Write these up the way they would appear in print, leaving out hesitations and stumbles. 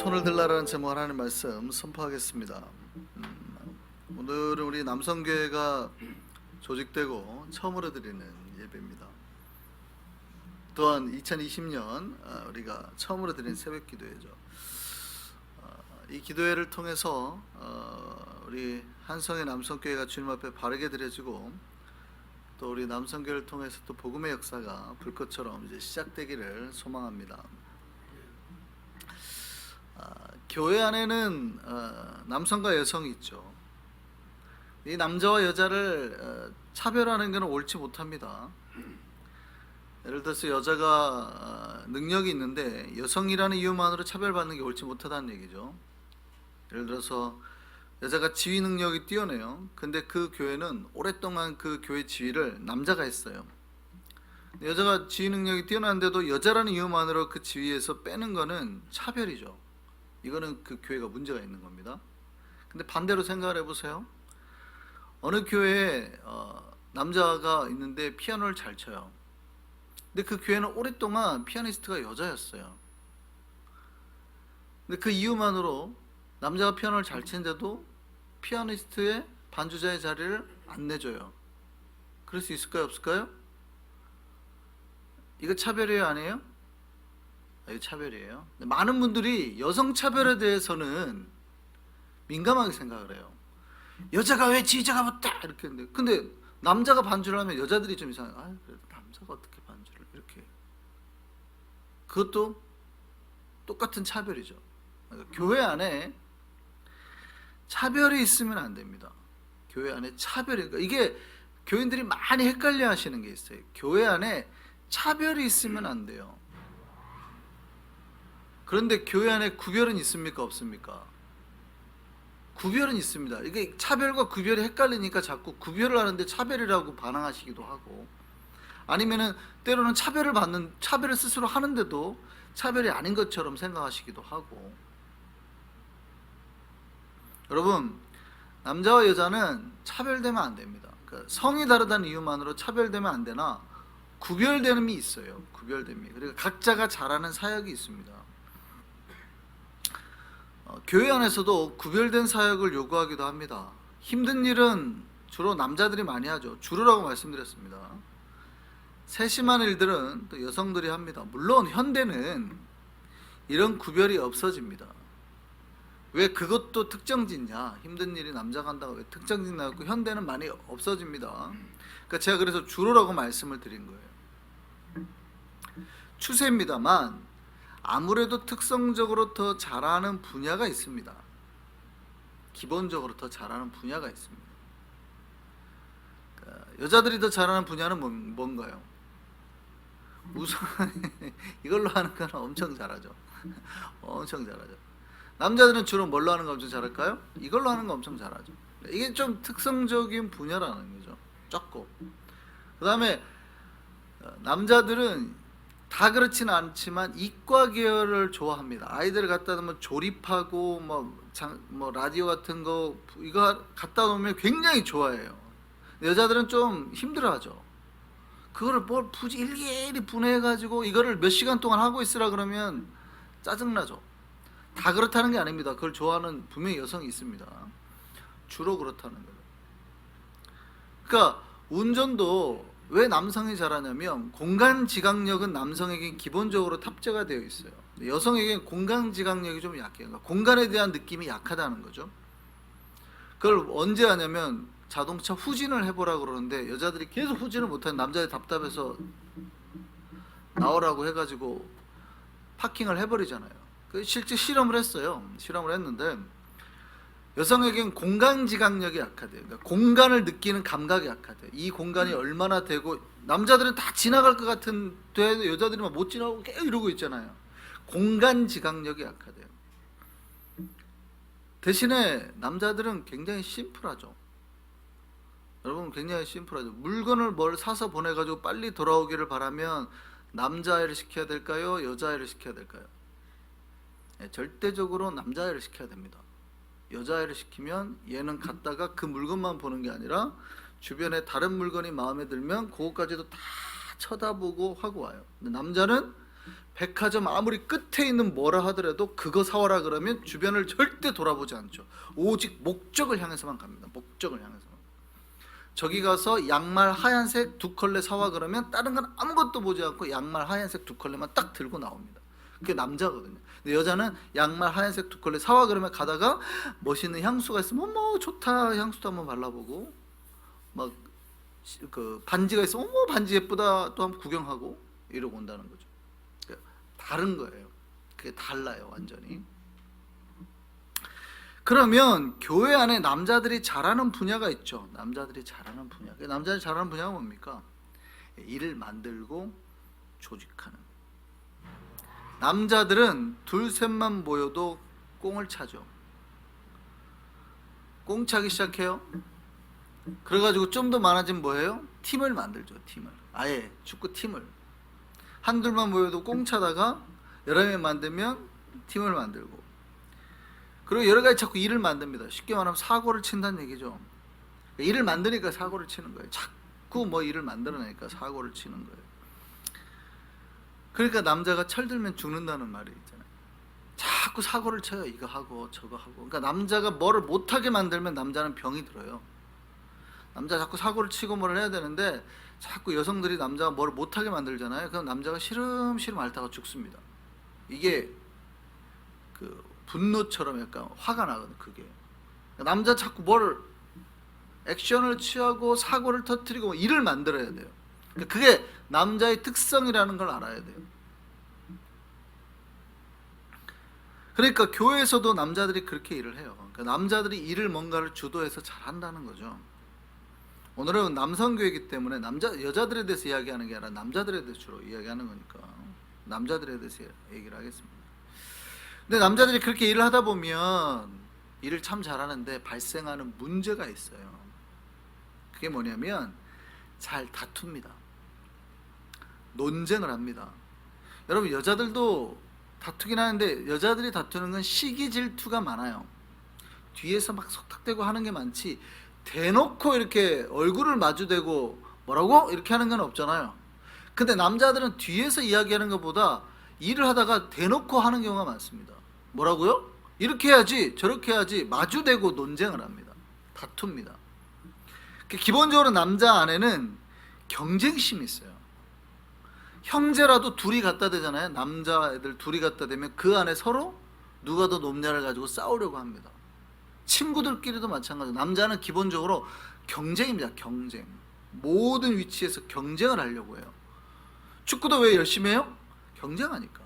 손을 들라라는 제목 하나님 말씀 선포하겠습니다. 오늘은 우리 남성교회가 조직되고 처음으로 드리는 예배입니다. 또한 2020년 우리가 처음으로 드리는 새벽 기도회죠. 이 기도회를 통해서 우리 한성의 남성교회가 주님 앞에 바르게 드려지고, 또 우리 남성교회를 통해서 또 복음의 역사가 불꽃처럼 이제 시작되기를 소망합니다. 교회 안에는 남성과 여성이 있죠. 이 남자와 여자를 차별하는 것은 옳지 못합니다. 예를 들어서 여자가 능력이 있는데 여성이라는 이유만으로 차별받는 게 옳지 못하다는 얘기죠. 예를 들어서 여자가 지휘 능력이 뛰어내요. 근데 그 교회는 오랫동안 그 교회 지휘를 남자가 했어요. 여자가 지휘 능력이 뛰어난데도 여자라는 이유만으로 그 지휘에서 빼는 거는 차별이죠. 이거는 그 교회가 문제가 있는 겁니다. 근데 반대로 생각을 해보세요. 어느 교회에 남자가 있는데 피아노를 잘 쳐요. 근데 그 교회는 오랫동안 피아니스트가 여자였어요. 근데 그 이유만으로 남자가 피아노를 잘 치는데도 피아니스트의 반주자의 자리를 안 내줘요. 그럴 수 있을까요, 없을까요? 이거 차별이에요, 아니에요? 이거 차별이에요. 많은 분들이 여성 차별에 대해서는 민감하게 생각을 해요. 여자가 왜 지휘자가 못다 이렇게 했는데, 근데 남자가 반주를 하면 여자들이 좀 이상해요. 그래도 남자가 어떻게 반주를 이렇게. 그것도 똑같은 차별이죠. 그러니까 교회 안에 차별이 있으면 안 됩니다. 교회 안에 차별이, 그러니까 이게 교인들이 많이 헷갈려 하시는 게 있어요. 교회 안에 차별이 있으면 안 돼요. 그런데 교회 안에 구별은 있습니까, 없습니까? 구별은 있습니다. 이게 차별과 구별이 헷갈리니까 자꾸 구별을 하는데 차별이라고 반항하시기도 하고, 아니면은 때로는 차별을 스스로 하는데도 차별이 아닌 것처럼 생각하시기도 하고. 여러분, 남자와 여자는 차별되면 안 됩니다. 그러니까 성이 다르다는 이유만으로 차별되면 안 되나, 구별됨이 있어요. 구별됨이. 그리고 각자가 잘하는 사역이 있습니다. 교회 안에서도 구별된 사역을 요구하기도 합니다. 힘든 일은 주로 남자들이 많이 하죠. 주로라고 말씀드렸습니다. 세심한 일들은 또 여성들이 합니다. 물론 현대는 이런 구별이 없어집니다. 왜 그것도 특정짓냐? 힘든 일이 남자가 한다고 왜 특정짓냐고. 현대는 많이 없어집니다. 그러니까 제가 그래서 주로라고 말씀을 드린 거예요. 추세입니다만 아무래도 특성적으로 더 잘하는 분야가 있습니다. 기본적으로 더 잘하는 분야가 있습니다. 그러니까 여자들이 더 잘하는 분야는 뭔가요? 우선 이걸로 하는 건 엄청 잘하죠. 엄청 잘하죠. 남자들은 주로 뭘로 하는 거 엄청 잘할까요? 이걸로 하는 거 엄청 잘하죠. 이게 좀 특성적인 분야라는 거죠. 조금. 그 다음에 남자들은 다 그렇지는 않지만 이과 계열을 좋아합니다. 아이들을 갖다 놓으면 조립하고 뭐 라디오 같은 거 이거 갖다 놓으면 굉장히 좋아해요. 여자들은 좀 힘들어하죠. 그거를 뭘 굳이 일일이 분해해가지고 이거를 몇 시간 동안 하고 있으라 그러면 짜증나죠. 다 그렇다는 게 아닙니다. 그걸 좋아하는 분명히 여성이 있습니다. 주로 그렇다는 거예요. 그러니까 운전도 왜 남성이 잘하냐면 공간 지각력은 남성에게 기본적으로 탑재가 되어 있어요. 여성에게는 공간 지각력이 좀 약해요. 그러니까 공간에 대한 느낌이 약하다는 거죠. 그걸 언제 하냐면 자동차 후진을 해보라고 그러는데 여자들이 계속 후진을 못하는, 남자들 답답해서 나오라고 해가지고 파킹을 해버리잖아요. 실제 실험을 했어요. 실험을 했는데 여성에겐 공간 지각력이 약하대요. 그러니까 공간을 느끼는 감각이 약하대요. 이 공간이 얼마나 되고, 남자들은 다 지나갈 것 같은데 여자들이 막 못 지나가고 계속 이러고 있잖아요. 공간 지각력이 약하대요. 대신에 남자들은 굉장히 심플하죠. 여러분, 굉장히 심플하죠. 물건을 뭘 사서 보내가지고 빨리 돌아오기를 바라면 남자애를 시켜야 될까요, 여자애를 시켜야 될까요? 네, 절대적으로 남자애를 시켜야 됩니다. 여자애를 시키면 얘는 갔다가 그 물건만 보는 게 아니라 주변에 다른 물건이 마음에 들면 그것까지도 다 쳐다보고 하고 와요. 근데 남자는 백화점 아무리 끝에 있는 뭐라 하더라도 그거 사와라 그러면 주변을 절대 돌아보지 않죠. 오직 목적을 향해서만 갑니다. 목적을 향해서만. 저기 가서 양말 하얀색 두 컬레 사와 그러면 다른 건 아무것도 보지 않고 양말 하얀색 두 컬레만 딱 들고 나옵니다. 그게 남자거든요. 근데 여자는 양말 하얀색 두 컬레 사와 그러면 가다가 멋있는 향수가 있으면 어머 좋다 향수도 한번 발라보고, 막 그 반지가 있으면 어머 반지 예쁘다 또 한번 구경하고 이러고 온다는 거죠. 다른 거예요. 그게 달라요 완전히. 그러면 교회 안에 남자들이 잘하는 분야가 있죠. 남자들이 잘하는 분야. 남자들이 잘하는 분야가 뭡니까? 일을 만들고 조직하는. 남자들은 둘셋만 모여도 꽁을 차죠. 꽁 차기 시작해요. 그래가지고 좀 더 많아지면 뭐예요? 팀을 만들죠. 팀을. 아예 축구 팀을. 한둘만 모여도 꽁 차다가 여러 명 만들면 팀을 만들고, 그리고 여러 가지 자꾸 일을 만듭니다. 쉽게 말하면 사고를 친다는 얘기죠. 일을 만드니까 사고를 치는 거예요. 자꾸 뭐 일을 만들어내니까 사고를 치는 거예요. 그러니까 남자가 철들면 죽는다는 말이 있잖아요. 자꾸 사고를 쳐요. 이거 하고 저거 하고. 그러니까 남자가 뭐를 못하게 만들면 남자는 병이 들어요. 남자 자꾸 사고를 치고 뭐를 해야 되는데 자꾸 여성들이 남자가 뭐를 못하게 만들잖아요. 그럼 남자가 시름시름 앓다가 죽습니다. 이게 그 분노처럼 약간 화가 나거든. 그게 남자 자꾸 뭐를 액션을 취하고 사고를 터뜨리고 일을 만들어야 돼요. 그게 남자의 특성이라는 걸 알아야 돼요. 그러니까 교회에서도 남자들이 그렇게 일을 해요. 그러니까 남자들이 일을 뭔가를 주도해서 잘한다는 거죠. 오늘은 남성교회이기 때문에 여자들에 대해서 이야기하는 게 아니라 남자들에 대해서 주로 이야기하는 거니까 남자들에 대해서 얘기를 하겠습니다. 근데 남자들이 그렇게 일을 하다 보면 일을 참 잘하는데 발생하는 문제가 있어요. 그게 뭐냐면 잘 다툽니다. 논쟁을 합니다. 여러분 여자들도 다투긴 하는데 여자들이 다투는 건 시기 질투가 많아요. 뒤에서 막 속닥대고 하는 게 많지 대놓고 이렇게 얼굴을 마주대고 뭐라고 이렇게 하는 건 없잖아요. 근데 남자들은 뒤에서 이야기하는 것보다 일을 하다가 대놓고 하는 경우가 많습니다. 뭐라고요? 이렇게 해야지 저렇게 해야지 마주대고 논쟁을 합니다. 다툽니다. 기본적으로 남자 안에는 경쟁심이 있어요. 형제라도 둘이 갖다 대잖아요. 남자애들 둘이 갖다 대면 그 안에 서로 누가 더 높냐를 가지고 싸우려고 합니다. 친구들끼리도 마찬가지로 남자는 기본적으로 경쟁입니다. 경쟁. 모든 위치에서 경쟁을 하려고 해요. 축구도 왜 열심히 해요? 경쟁하니까.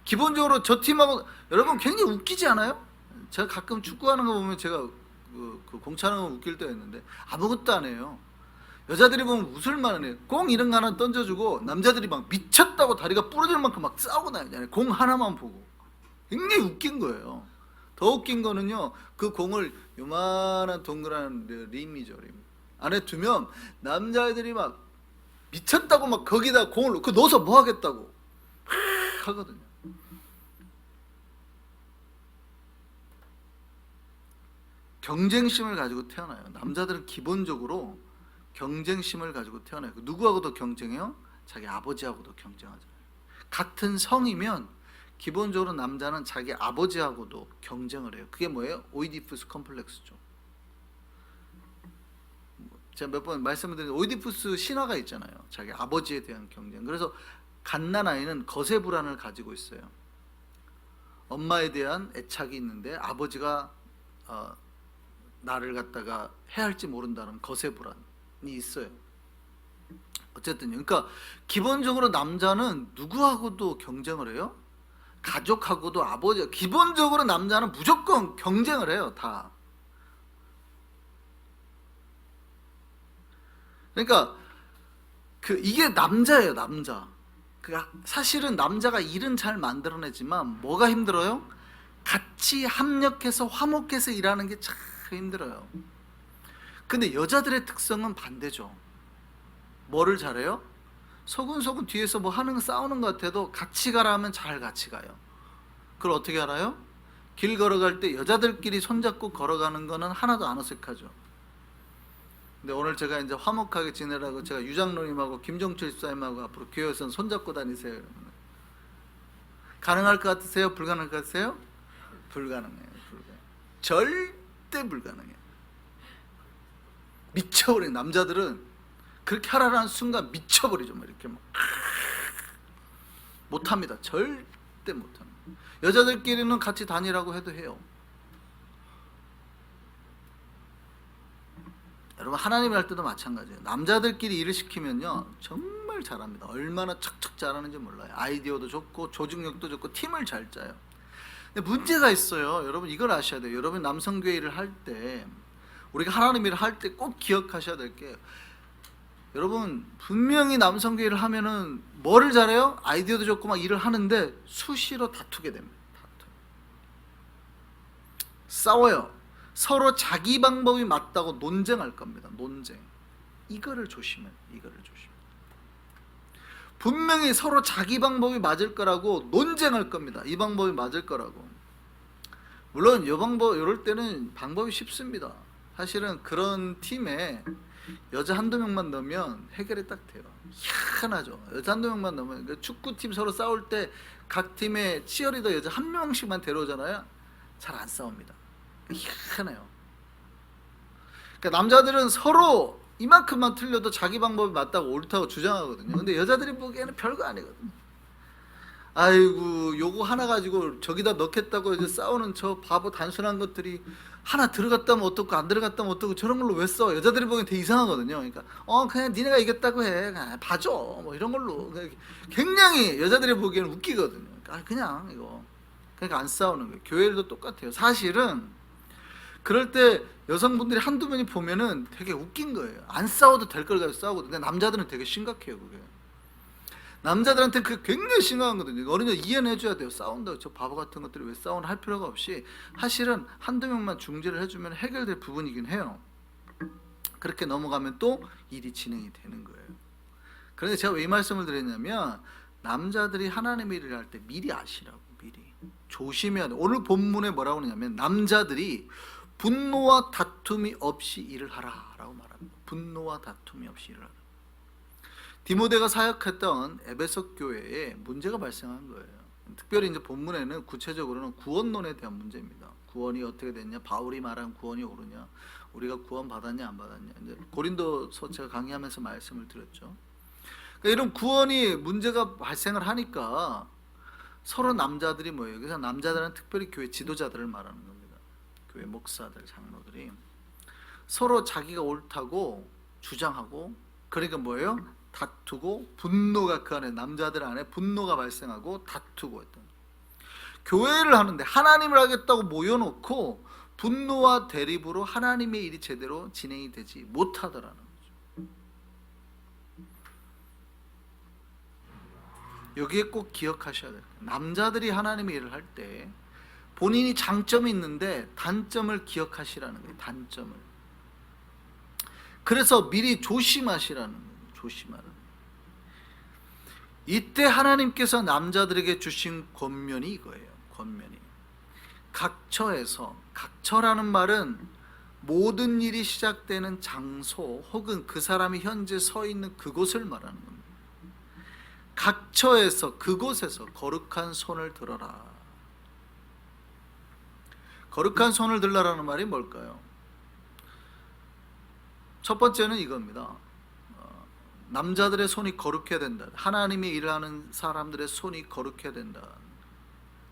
기본적으로 저 팀하고 여러분 굉장히 웃기지 않아요? 제가 가끔 축구하는 거 보면 제가 그 공차는 거 웃길 때가 있는데 아무것도 안 해요. 여자들이 보면 웃을 만한 해. 공 이런 거 하나 던져주고 남자들이 막 미쳤다고 다리가 부러질 만큼 막 싸우고 다니잖아요. 공 하나만 보고. 굉장히 웃긴 거예요. 더 웃긴 거는요, 그 공을 요만한 동그란 림이죠, 림. 안에 두면 남자애들이 막 미쳤다고 막 거기다 공을 넣어서 뭐 하겠다고 하거든요. 경쟁심을 가지고 태어나요. 남자들은 기본적으로 경쟁심을 가지고 태어나요. 누구하고도 경쟁해요? 자기 아버지하고도 경쟁하잖아요. 같은 성이면 기본적으로 남자는 자기 아버지하고도 경쟁을 해요. 그게 뭐예요? 오이디푸스 컴플렉스죠. 제가 몇 번 말씀드린 오이디푸스 신화가 있잖아요. 자기 아버지에 대한 경쟁. 그래서 갓난아이는 거세 불안을 가지고 있어요. 엄마에 대한 애착이 있는데 아버지가 나를 갖다가 해할지 모른다는 거세 불안이 있어요. 어쨌든요. 그러니까 기본적으로 남자는 누구하고도 경쟁을 해요? 가족하고도 아버지. 기본적으로 남자는 무조건 경쟁을 해요. 다. 그러니까 이게 남자예요. 남자. 사실은 남자가 일은 잘 만들어내지만 뭐가 힘들어요? 같이 합력해서 화목해서 일하는 게 참 힘들어요. 근데 여자들의 특성은 반대죠. 뭐를 잘해요? 소근소근 뒤에서 뭐 하는 싸우는 것 같아도 같이 가라 하면 잘 같이 가요. 그걸 어떻게 알아요? 길 걸어갈 때 여자들끼리 손잡고 걸어가는 거는 하나도 안 어색하죠. 근데 오늘 제가 이제 화목하게 지내라고 제가 유장로님하고 김종철 집사님하고 앞으로 교회에서는 손잡고 다니세요. 가능할 것 같으세요? 불가능할 것 같으세요? 불가능해요. 절대 불가능해요. 미쳐버려. 남자들은 그렇게 하라는 순간 미쳐버리죠. 이렇게 막 못합니다. 절대 못합니다. 여자들끼리는 같이 다니라고 해도 해요. 여러분, 하나님이 할 때도 마찬가지예요. 남자들끼리 일을 시키면요 정말 잘합니다. 얼마나 척척 잘하는지 몰라요. 아이디어도 좋고 조직력도 좋고 팀을 잘 짜요. 근데 문제가 있어요. 여러분, 이걸 아셔야 돼요. 여러분, 남성교회 일을 할 때, 우리가 하나님 일을 할 때 꼭 기억하셔야 될 게, 여러분 분명히 남성교회 일을 하면은 뭐를 잘해요? 아이디어도 좋고 막 일을 하는데 수시로 다투게 됩니다. 싸워요. 서로 자기 방법이 맞다고 논쟁할 겁니다. 논쟁. 이거를 조심해요. 이거를 조심해요. 분명히 서로 자기 방법이 맞을 거라고 논쟁할 겁니다. 이 방법이 맞을 거라고. 물론 이럴 때는 방법이 쉽습니다. 사실은 그런 팀에 여자 한두 명만 넣으면 해결이 딱 돼요. 희한하죠. 여자 한두 명만 넣으면, 그러니까 축구팀 서로 싸울 때 각 팀에 치어리더 여자 한 명씩만 데려오잖아요. 잘 안 싸웁니다. 희한해요. 그러니까 남자들은 서로 이만큼만 틀려도 자기 방법이 맞다고 옳다고 주장하거든요. 근데 여자들이 보기에는 별거 아니거든요. 아이고, 요거 하나 가지고 저기다 넣겠다고 이제 싸우는 저 바보 단순한 것들이 하나 들어갔다면 어떻고 안 들어갔다면 어떻고 저런 걸로 왜 써? 여자들이 보기엔 되게 이상하거든요. 그러니까 그냥 니네가 이겼다고 해. 봐줘. 뭐 이런 걸로 굉장히 여자들이 보기에는 웃기거든요. 그러니까 그냥 이거. 그러니까 안 싸우는 거예요. 교회도 똑같아요. 사실은 그럴 때 여성분들이 한두 명이 보면은 되게 웃긴 거예요. 안 싸워도 될 걸 가지고 싸우거든요. 근데 남자들은 되게 심각해요. 그게. 남자들한테 그게 굉장히 심각한 거거든요. 어린이 이해는 해줘야 돼요. 싸운다고 저 바보 같은 것들이 왜 싸우나 할 필요가 없이, 사실은 한두 명만 중재를 해주면 해결될 부분이긴 해요. 그렇게 넘어가면 또 일이 진행이 되는 거예요. 그런데 제가 왜 이 말씀을 드렸냐면, 남자들이 하나님의 일을 할 때 미리 아시라고. 미리 조심해야 돼요. 오늘 본문에 뭐라고 하냐면, 남자들이 분노와 다툼이 없이 일을 하라라고 말합니다. 분노와 다툼이 없이 일을 하라. 디모데가 사역했던 에베소 교회에 문제가 발생한 거예요. 특별히 이제 본문에는 구체적으로는 구원론에 대한 문제입니다. 구원이 어떻게 됐냐, 바울이 말한 구원이 옳으냐, 우리가 구원 받았냐 안 받았냐. 이제 고린도서 제가 강의하면서 말씀을 드렸죠. 그러니까 이런 구원이 문제가 발생을 하니까 서로 남자들이 뭐예요? 그래서 남자들은 특별히 교회 지도자들을 말하는 겁니다. 교회 목사들, 장로들이 서로 자기가 옳다고 주장하고, 그러니까 뭐예요? 다투고, 분노가 그 안에, 남자들 안에 분노가 발생하고 다투고 했던. 교회를 하는데 하나님을 하겠다고 모여놓고 분노와 대립으로 하나님의 일이 제대로 진행이 되지 못하더라는 거죠. 여기에 꼭 기억하셔야 돼요. 남자들이 하나님의 일을 할 때 본인이 장점이 있는데 단점을 기억하시라는 거예요. 단점을. 그래서 미리 조심하시라는 거예요. 조심하라. 이때 하나님께서 남자들에게 주신 권면이 이거예요. 권면이. 각처에서, 각처라는 말은 모든 일이 시작되는 장소 혹은 그 사람이 현재 서 있는 그곳을 말하는 겁니다. 각처에서, 그곳에서 거룩한 손을 들어라. 거룩한 손을 들라라는 말이 뭘까요? 첫 번째는 이겁니다. 남자들의 손이 거룩해야 된다. 하나님의 일을 하는 사람들의 손이 거룩해야 된다.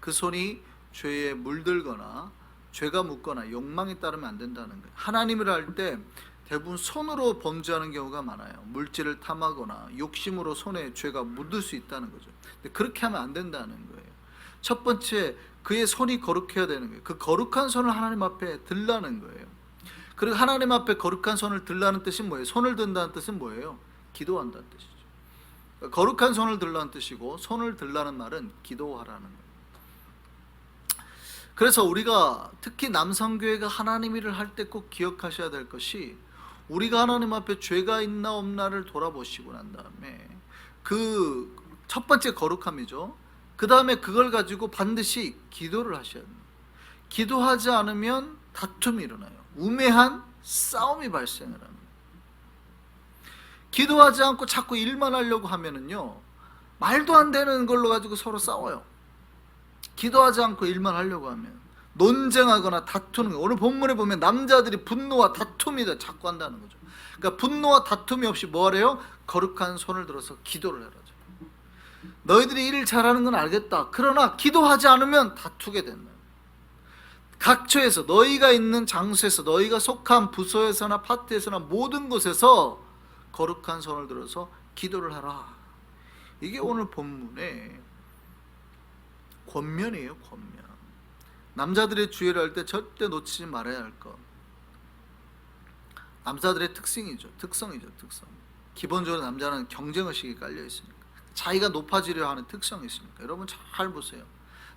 그 손이 죄에 물들거나 죄가 묻거나 욕망에 따르면 안 된다는 거예요. 하나님을 할 때 대부분 손으로 범죄하는 경우가 많아요. 물질을 탐하거나 욕심으로 손에 죄가 묻을 수 있다는 거죠. 근데 그렇게 하면 안 된다는 거예요. 첫 번째, 그의 손이 거룩해야 되는 거예요. 그 거룩한 손을 하나님 앞에 들라는 거예요. 그리고 하나님 앞에 거룩한 손을 들라는 뜻이 뭐예요? 손을 든다는 뜻은 뭐예요? 기도한다는 뜻이죠. 거룩한 손을 들라는 뜻이고, 손을 들라는 말은 기도하라는 거예요. 그래서 우리가 특히 남성교회가 하나님 일을 할 때 꼭 기억하셔야 될 것이, 우리가 하나님 앞에 죄가 있나 없나를 돌아보시고 난 다음에, 그 첫 번째 거룩함이죠. 그 다음에 그걸 가지고 반드시 기도를 하셔야 됩니다. 기도하지 않으면 다툼이 일어나요. 우매한 싸움이 발생을 합니다. 기도하지 않고 자꾸 일만 하려고 하면은요, 말도 안 되는 걸로 가지고 서로 싸워요. 기도하지 않고 일만 하려고 하면 논쟁하거나 다투는 거. 오늘 본문에 보면 남자들이 분노와 다툼이 자꾸 한다는 거죠. 그러니까 분노와 다툼이 없이 뭐 하래요? 거룩한 손을 들어서 기도를 해라죠. 너희들이 일을 잘하는 건 알겠다. 그러나 기도하지 않으면 다투게 된다. 각처에서 너희가 있는 장소에서 너희가 속한 부서에서나 파트에서나 모든 곳에서 거룩한 손을 들어서 기도를 하라. 이게 오늘 본문의 권면이에요. 권면. 남자들의 주의를 할 때 절대 놓치지 말아야 할 것. 남자들의 특성이죠. 특성. 기본적으로 남자는 경쟁의식이 깔려 있으니까 자기가 높아지려 하는 특성이 있으니까. 여러분 잘 보세요.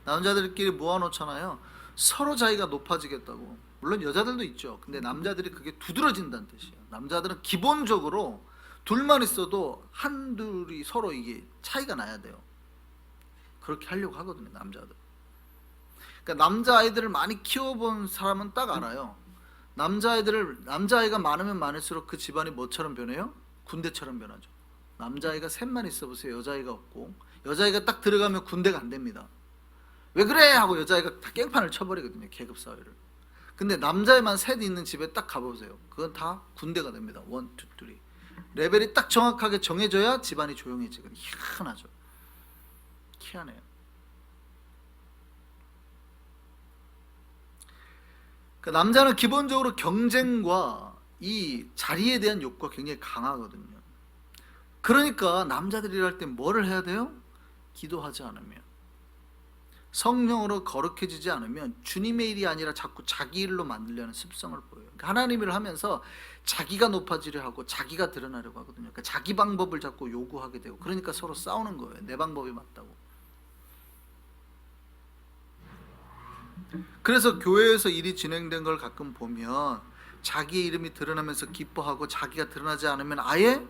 남자들끼리 모아놓잖아요. 서로 자기가 높아지겠다고. 물론 여자들도 있죠. 근데 남자들이 그게 두드러진다는 뜻이에요. 남자들은 기본적으로 둘만 있어도 한둘이 서로 이게 차이가 나야 돼요. 그렇게 하려고 하거든요. 남자들. 그러니까 남자아이들을 많이 키워본 사람은 딱 알아요. 남자아이가 많으면 많을수록 그 집안이 뭐처럼 변해요? 군대처럼 변하죠. 남자아이가 셋만 있어 보세요. 여자아이가 없고. 여자아이가 딱 들어가면 군대가 안 됩니다. 왜 그래? 하고 여자아이가 다 깽판을 쳐버리거든요. 계급사회를. 근데 남자애만 셋 있는 집에 딱 가보세요. 그건 다 군대가 됩니다. 1, 2, 3. 레벨이 딱 정확하게 정해져야 집안이 조용해지거든요. 희한하죠. 희한해요. 그 남자는 기본적으로 경쟁과 이 자리에 대한 욕구가 굉장히 강하거든요. 그러니까 남자들이 일할 때 뭐를 해야 돼요? 기도하지 않으면, 성령으로 거룩해지지 않으면 주님의 일이 아니라 자꾸 자기 일로 만들려는 습성을 보여요. 그러니까 하나님 일을 하면서 자기가 높아지려 하고 자기가 드러나려고 하거든요. 그러니까 자기 방법을 자꾸 요구하게 되고, 그러니까 서로 싸우는 거예요. 내 방법이 맞다고. 그래서 교회에서 일이 진행된 걸 가끔 보면 자기의 이름이 드러나면서 기뻐하고, 자기가 드러나지 않으면 아예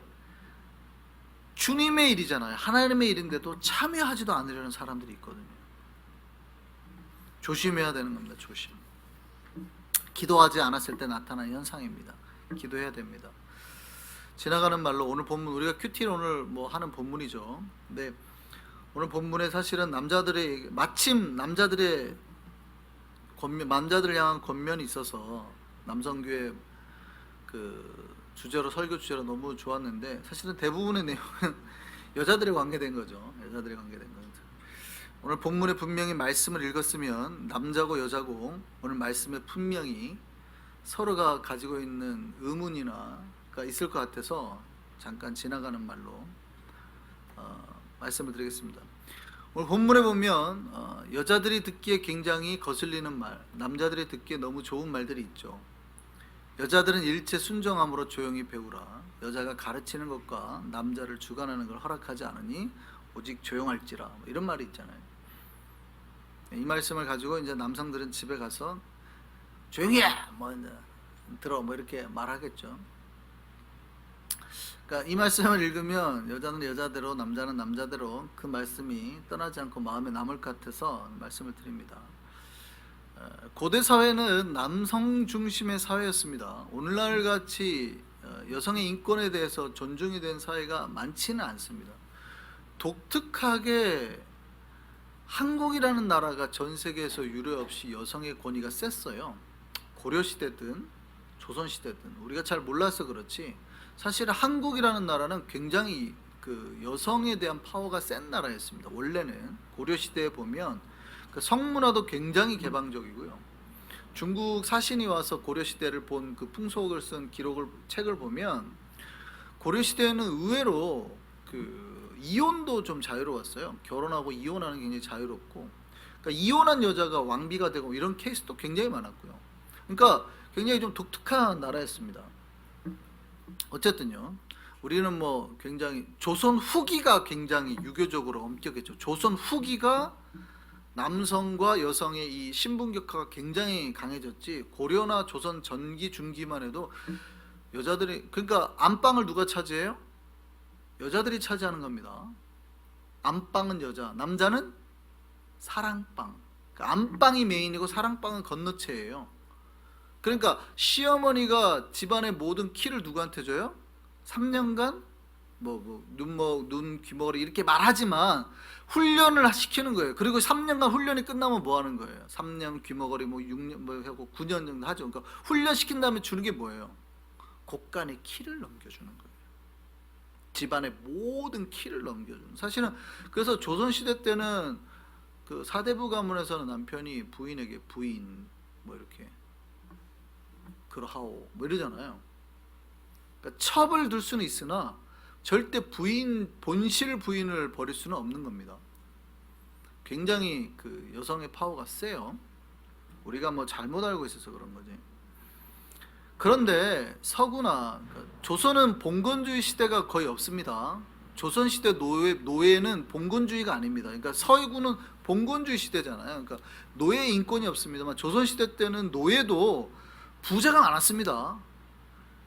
주님의 일이잖아요. 하나님의 일인데도 참여하지도 않으려는 사람들이 있거든요. 조심해야 되는 겁니다. 조심. 기도하지 않았을 때 나타나는 현상입니다. 기도해야 됩니다. 지나가는 말로 오늘 본문, 우리가 큐티를 오늘 뭐 하는 본문이죠. 근데 오늘 본문에 사실은 남자들의, 마침 남자들을 향한 권면이 있어서 남성교회 그 주제로, 설교 주제로 너무 좋았는데, 사실은 대부분의 내용은 여자들에 관계된 거죠. 여자들에 관계된 거죠. 오늘 본문에 분명히 말씀을 읽었으면 남자고 여자고 오늘 말씀에 분명히 서로가 가지고 있는 의문이나가 있을 것 같아서 잠깐 지나가는 말로 말씀을 드리겠습니다. 오늘 본문에 보면 여자들이 듣기에 굉장히 거슬리는 말, 남자들이 듣기에 너무 좋은 말들이 있죠. 여자들은 일체 순정함으로 조용히 배우라. 여자가 가르치는 것과 남자를 주관하는 걸 허락하지 않으니 오직 조용할지라. 뭐 이런 말이 있잖아요. 이 말씀을 가지고 이제 남성들은 집에 가서 조용히 해! 뭐 들어! 뭐 이렇게 말하겠죠. 그러니까 이 말씀을 읽으면 여자는 여자대로, 남자는 남자대로 그 말씀이 떠나지 않고 마음에 남을 것 같아서 말씀을 드립니다. 고대 사회는 남성 중심의 사회였습니다. 오늘날 같이 여성의 인권에 대해서 존중이 된 사회가 많지는 않습니다. 독특하게 한국이라는 나라가 전 세계에서 유례 없이 여성의 권위가 셌어요. 고려시대든 조선시대든 우리가 잘 몰라서 그렇지, 사실 한국이라는 나라는 굉장히 그 여성에 대한 파워가 센 나라였습니다. 원래는 고려시대에 보면 그 성문화도 굉장히 개방적이고요. 중국 사신이 와서 고려시대를 본 그 풍속을 쓴 책을 보면 고려시대에는 의외로 그 이혼도 좀 자유로웠어요. 결혼하고 이혼하는 게 굉장히 자유롭고, 그러니까 이혼한 여자가 왕비가 되고 이런 케이스도 굉장히 많았고요. 그러니까 굉장히 좀 독특한 나라였습니다. 어쨌든요, 우리는 뭐 굉장히 조선 후기가 굉장히 유교적으로 엄격했죠. 조선 후기가 남성과 여성의 이 신분격화가 굉장히 강해졌지, 고려나 조선 전기 중기만 해도 여자들이, 그러니까 안방을 누가 차지해요? 여자들이 차지하는 겁니다. 안방은 여자, 남자는 사랑방. 그러니까 안방이 메인이고 사랑방은 건너체예요. 그러니까 시어머니가 집안의 모든 키를 누구한테 줘요? 3년간 눈, 귀머거리 이렇게 말하지만 훈련을 시키는 거예요. 그리고 3년간 훈련이 끝나면 뭐 하는 거예요? 3년 귀머거리 6년 하고 9년 정도 하죠. 그러니까 훈련 시킨 다음에 주는 게 뭐예요? 곳간의 키를 넘겨주는 거예요. 집안의 모든 키를 넘겨주는. 사실은 그래서 조선 시대 때는 그 사대부 가문에서는 남편이 부인에게 부인 이렇게 그러하오 이러잖아요. 그러니까 첩을 둘 수는 있으나 절대 본실 부인을 버릴 수는 없는 겁니다. 굉장히 그 여성의 파워가 세요. 우리가 잘못 알고 있어서 그런 거지. 그런데 서구나 조선은 봉건주의 시대가 거의 없습니다. 조선 시대 노예는 봉건주의가 아닙니다. 그러니까 서구는 봉건주의 시대잖아요. 그러니까 노예 인권이 없습니다만 조선 시대 때는 노예도 부자가 많았습니다.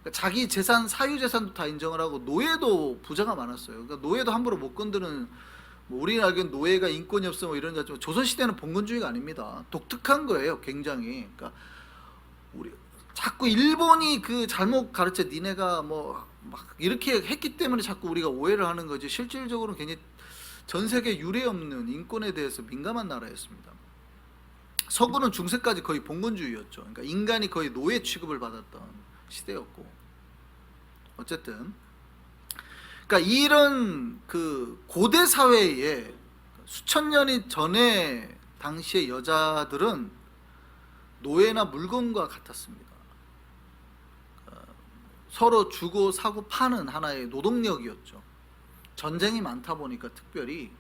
그러니까 자기 재산, 사유 재산도 다 인정을 하고 노예도 부자가 많았어요. 그러니까 노예도 함부로 못 건드는 우리가 알기엔 노예가 인권이 없어 이런 거 같지만 조선 시대는 봉건주의가 아닙니다. 독특한 거예요, 굉장히. 그러니까 우리 자꾸 일본이 그 잘못 가르쳐 니네가 막 이렇게 했기 때문에 자꾸 우리가 오해를 하는 거지 실질적으로는 굉장히 전 세계 유례 없는 인권에 대해서 민감한 나라였습니다. 서구는 중세까지 거의 봉건주의였죠. 그러니까 인간이 거의 노예 취급을 받았던 시대였고 어쨌든 그러니까 이런 그 고대 사회에 수천 년이 전에 당시의 여자들은 노예나 물건과 같았습니다. 서로 주고 사고 파는 하나의 노동력이었죠. 전쟁이 많다 보니까 특별히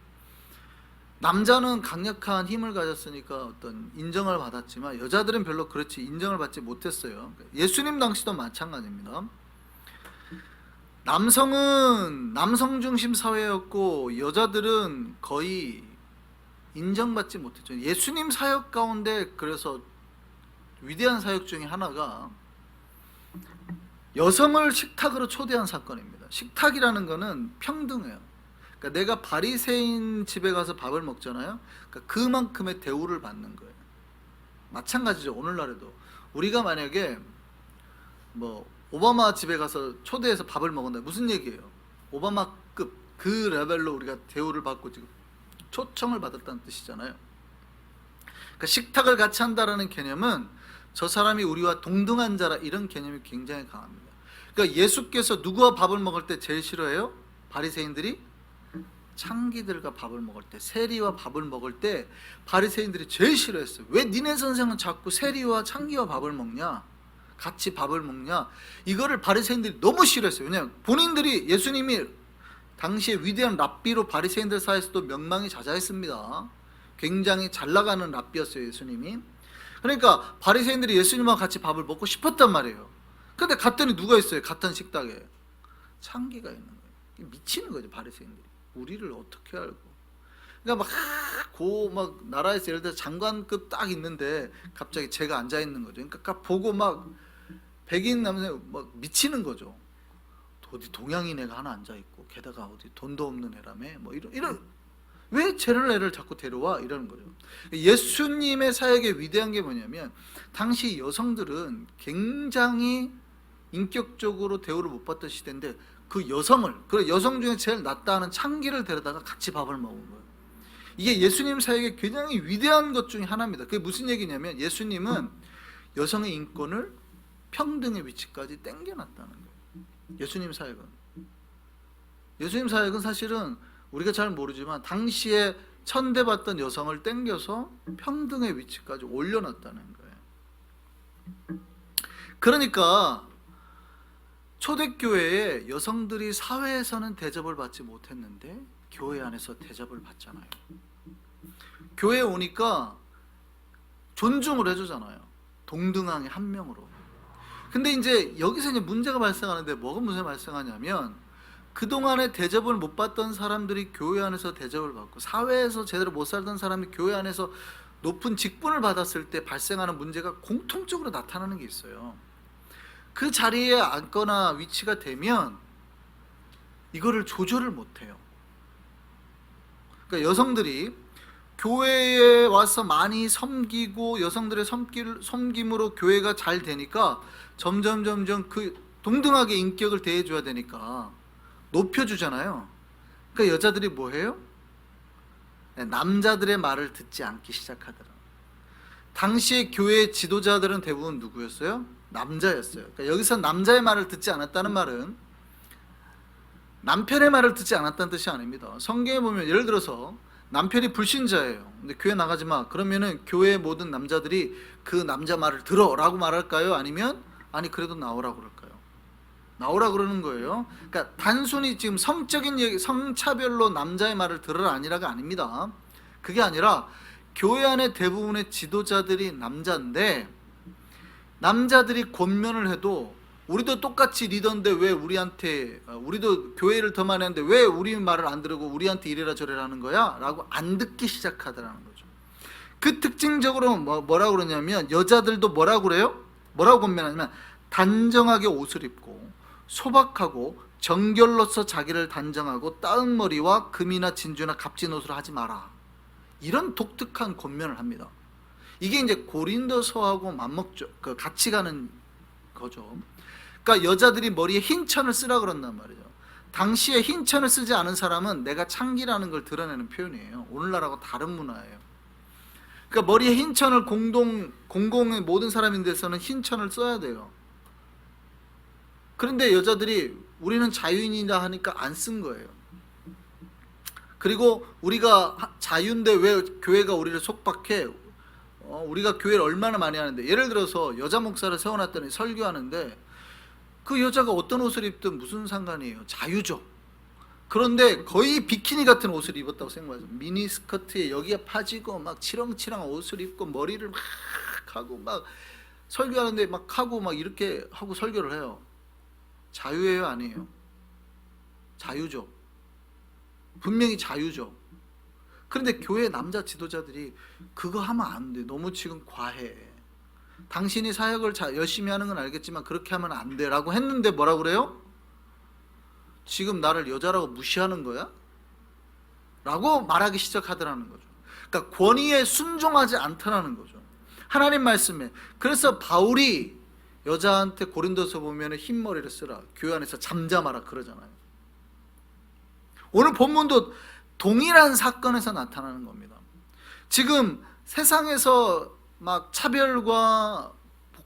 남자는 강력한 힘을 가졌으니까 어떤 인정을 받았지만 여자들은 별로 그렇지 인정을 받지 못했어요. 예수님 당시도 마찬가지입니다. 남성은 남성 중심 사회였고 여자들은 거의 인정받지 못했죠. 예수님 사역 가운데 그래서 위대한 사역 중에 하나가 여성을 식탁으로 초대한 사건입니다. 식탁이라는 거는 평등해요. 그러니까 내가 바리새인 집에 가서 밥을 먹잖아요. 그러니까 그만큼의 대우를 받는 거예요. 마찬가지죠. 오늘날에도 우리가 만약에 오바마 집에 가서 초대해서 밥을 먹는다. 무슨 얘기예요? 오바마급 그 레벨로 우리가 대우를 받고 지금 초청을 받았다는 뜻이잖아요. 그러니까 식탁을 같이 한다라는 개념은 저 사람이 우리와 동등한 자라 이런 개념이 굉장히 강합니다. 그러니까 예수께서 누구와 밥을 먹을 때 제일 싫어해요? 바리새인들이 창기들과 밥을 먹을 때, 세리와 밥을 먹을 때 바리새인들이 제일 싫어했어요. 왜 니네 선생은 자꾸 세리와 창기와 밥을 먹냐? 같이 밥을 먹냐? 이거를 바리새인들이 너무 싫어했어요. 왜냐하면 본인들이 예수님이 당시에 위대한 랍비로 바리새인들 사이에서도 명망이 자자했습니다. 굉장히 잘 나가는 랍비였어요, 예수님이. 그러니까 바리새인들이 예수님과 같이 밥을 먹고 싶었단 말이에요. 근데 갔더니 누가 있어요? 같은 식탁에 창기가 있는 거예요. 미치는 거죠, 바리새인들이. 우리를 어떻게 알고? 그러니까 막 나라에서 예를 들어 장관급 딱 있는데 갑자기 제가 앉아 있는 거죠. 그러니까 보고 막 백인 남성 막 미치는 거죠. 어디 동양인 애가 하나 앉아 있고 게다가 어디 돈도 없는 애라며 이런 왜 쟤를 애를 자꾸 데려와 이러는 거죠. 예수님의 사역의 위대한 게 뭐냐면 당시 여성들은 굉장히 인격적으로 대우를 못 받던 시대인데 그 여성 중에 제일 낫다 하는 창기를 데려다가 같이 밥을 먹은 거예요. 이게 예수님 사역의 굉장히 위대한 것 중에 하나입니다. 그게 무슨 얘기냐면 예수님은 여성의 인권을 평등의 위치까지 땡겨놨다는 거예요. 예수님 사역은 사실은 우리가 잘 모르지만 당시에 천대받던 여성을 땡겨서 평등의 위치까지 올려놨다는 거예요. 그러니까 초대교회에 여성들이 사회에서는 대접을 받지 못했는데 교회 안에서 대접을 받잖아요. 교회에 오니까 존중을 해주잖아요. 동등하게 한 명으로. 근데 이제 여기서 이제 문제가 발생하는데 뭐가 문제가 발생하냐면 그동안에 대접을 못 받던 사람들이 교회 안에서 대접을 받고 사회에서 제대로 못 살던 사람이 교회 안에서 높은 직분을 받았을 때 발생하는 문제가 공통적으로 나타나는 게 있어요. 그 자리에 앉거나 위치가 되면 이거를 조절을 못해요. 그러니까 여성들이 교회에 와서 많이 섬기고 여성들의 섬김으로 교회가 잘 되니까 점점 그 동등하게 인격을 대해줘야 되니까 높여주잖아요. 그러니까 여자들이 뭐 해요? 남자들의 말을 듣지 않기 시작하더라. 당시의 교회 지도자들은 대부분 누구였어요? 남자였어요. 그러니까 여기서 남자의 말을 듣지 않았다는 말은 남편의 말을 듣지 않았다는 뜻이 아닙니다. 성경에 보면 예를 들어서 남편이 불신자예요. 근데 교회 나가지 마. 그러면은 교회 모든 남자들이 그 남자 말을 들어라고 말할까요? 아니면 아니 그래도 나오라고 그럴까요? 나오라 그러는 거예요. 그러니까 단순히 지금 성적인 얘기, 성차별로 남자의 말을 들으라 아니라가 아닙니다. 그게 아니라 교회 안에 대부분의 지도자들이 남자인데 남자들이 권면을 해도 우리도 똑같이 리더인데 왜 우리한테 우리도 교회를 더 많이 하는데 왜 우리 말을 안 들으고 우리한테 이래라 저래라 하는 거야? 라고 안 듣기 시작하더라는 거죠. 그 특징적으로 뭐라고 그러냐면 여자들도 뭐라고 그래요? 뭐라고 권면하냐면 단정하게 옷을 입고 소박하고 정결로서 자기를 단정하고 따은 머리와 금이나 진주나 값진 옷을 하지 마라. 이런 독특한 권면을 합니다. 이게 이제 고린도서하고 맞먹죠. 같이 가는 거죠. 그러니까 여자들이 머리에 흰 천을 쓰라 그런단 말이죠. 당시에 흰 천을 쓰지 않은 사람은 내가 창기라는 걸 드러내는 표현이에요. 오늘날하고 다른 문화예요. 그러니까 머리에 흰 천을 공공의 모든 사람인데서는 흰 천을 써야 돼요. 그런데 여자들이 우리는 자유인이다 하니까 안 쓴 거예요. 그리고 우리가 자유인데 왜 교회가 우리를 속박해? 우리가 교회를 얼마나 많이 하는데 예를 들어서 여자 목사를 세워놨더니 설교하는데 그 여자가 어떤 옷을 입든 무슨 상관이에요? 자유죠. 그런데 거의 비키니 같은 옷을 입었다고 생각하죠. 미니스커트에 여기가 파지고 막 치렁치렁한 옷을 입고 머리를 막 하고 막 설교하는데 막 하고 막 이렇게 하고 설교를 해요. 자유예요, 아니에요? 자유죠. 분명히 자유죠. 그런데 교회 남자 지도자들이 그거 하면 안 돼. 너무 지금 과해. 당신이 사역을 열심히 하는 건 알겠지만 그렇게 하면 안 돼 라고 했는데 뭐라고 그래요? 지금 나를 여자라고 무시하는 거야? 라고 말하기 시작하더라는 거죠. 그러니까 권위에 순종하지 않더라는 거죠. 하나님 말씀에. 그래서 바울이 여자한테 고린도서 보면 흰머리를 쓰라, 교회 안에서 잠잠하라 그러잖아요. 오늘 본문도 동일한 사건에서 나타나는 겁니다. 지금 세상에서 막 차별과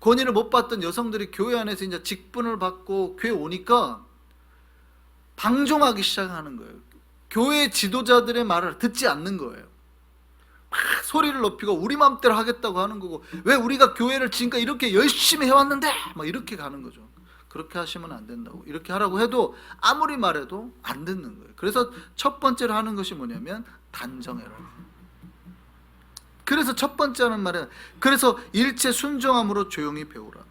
권위를 못 받던 여성들이 교회 안에서 이제 직분을 받고 교회 오니까 방종하기 시작하는 거예요. 교회 지도자들의 말을 듣지 않는 거예요. 막 소리를 높이고 우리 마음대로 하겠다고 하는 거고, 왜 우리가 교회를 지금까지 이렇게 열심히 해왔는데 막 이렇게 가는 거죠. 그렇게 하시면 안 된다고, 이렇게 하라고 해도 아무리 말해도 안 듣는 거예요. 그래서 첫 번째로 하는 것이 뭐냐면 단정해라. 그래서 첫 번째 하는 말은 그래서 일체 순종함으로 조용히 배우라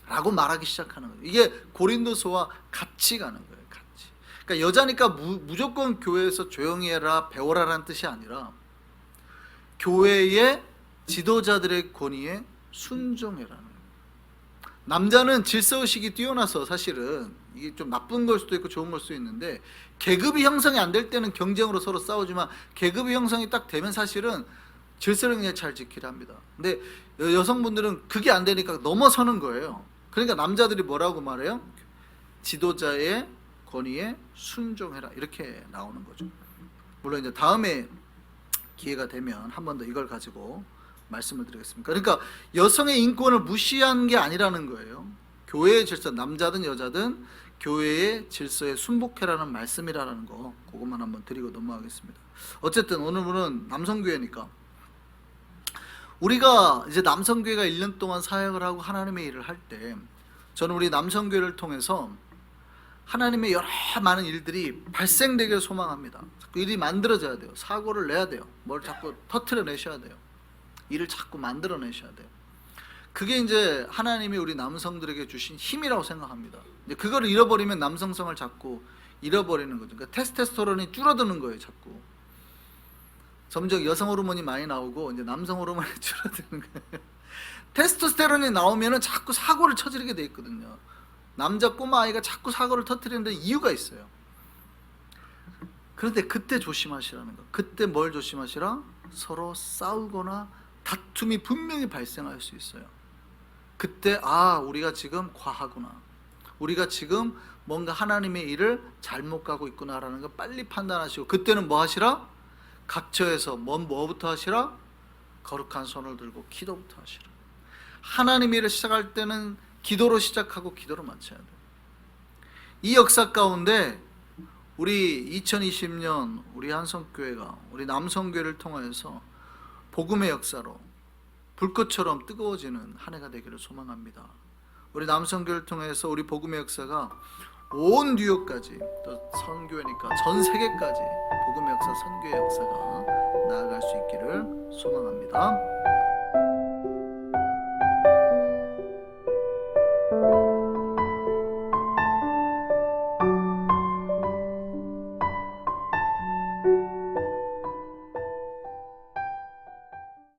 라고 말하기 시작하는 거예요. 이게 고린도서와 같이 가는 거예요. 같이. 그러니까 여자니까 무조건 교회에서 조용히 해라 배워라라는 뜻이 아니라 교회의 지도자들의 권위에 순종해라는 거예요. 남자는 질서의식이 뛰어나서 사실은 이게 좀 나쁜 걸 수도 있고 좋은 걸 수도 있는데, 계급이 형성이 안 될 때는 경쟁으로 서로 싸우지만 계급이 형성이 딱 되면 사실은 질서를 그냥 잘 지키려 합니다. 근데 여성분들은 그게 안 되니까 넘어서는 거예요. 그러니까 남자들이 뭐라고 말해요? 지도자의 권위에 순종해라 이렇게 나오는 거죠. 물론 이제 다음에 기회가 되면 한 번 더 이걸 가지고 말씀을 드리겠습니다. 그러니까 여성의 인권을 무시한 게 아니라는 거예요. 교회의 질서, 남자든 여자든 교회의 질서에 순복해라는 말씀이라는 거, 그것만 한번 드리고 넘어가겠습니다. 어쨌든 오늘은 남성교회니까 우리가 이제 남성교회가 1년 동안 사역을 하고 하나님의 일을 할 때, 저는 우리 남성교회를 통해서 하나님의 여러 많은 일들이 발생되기를 소망합니다. 자꾸 일이 만들어져야 돼요. 사고를 내야 돼요. 뭘 자꾸 터트려내셔야 돼요. 일을 자꾸 만들어내셔야 돼요. 그게 이제 하나님이 우리 남성들에게 주신 힘이라고 생각합니다. 근데 그걸 잃어버리면 남성성을 자꾸 잃어버리는 거죠. 그러니까 테스토스테론이 줄어드는 거예요. 자꾸 점점 여성 호르몬이 많이 나오고 이제 남성 호르몬이 줄어드는 거예요. 테스토스테론이 나오면은 자꾸 사고를 쳐지게 돼 있거든요. 남자 꼬마 아이가 자꾸 사고를 터뜨리는데 이유가 있어요. 그런데 그때 조심하시라는 거. 그때 뭘 조심하시라? 서로 싸우거나 다툼이 분명히 발생할 수 있어요. 그때 우리가 지금 과하구나, 우리가 지금 뭔가 하나님의 일을 잘못 가고 있구나라는 걸 빨리 판단하시고, 그때는 뭐 하시라? 각처에서 뭐부터 하시라? 거룩한 손을 들고 기도부터 하시라. 하나님의 일을 시작할 때는 기도로 시작하고 기도로 마쳐야 돼요. 이 역사 가운데 우리 2020년 우리 한성교회가 우리 남성교회를 통해서 복음의 역사로 불꽃처럼 뜨거워지는 한 해가 되기를 소망합니다. 우리 남성교회를 통해서 우리 복음의 역사가 온 뉴욕까지, 또 선교회니까 전 세계까지 복음의 역사, 선교의 역사가 나아갈 수 있기를 소망합니다.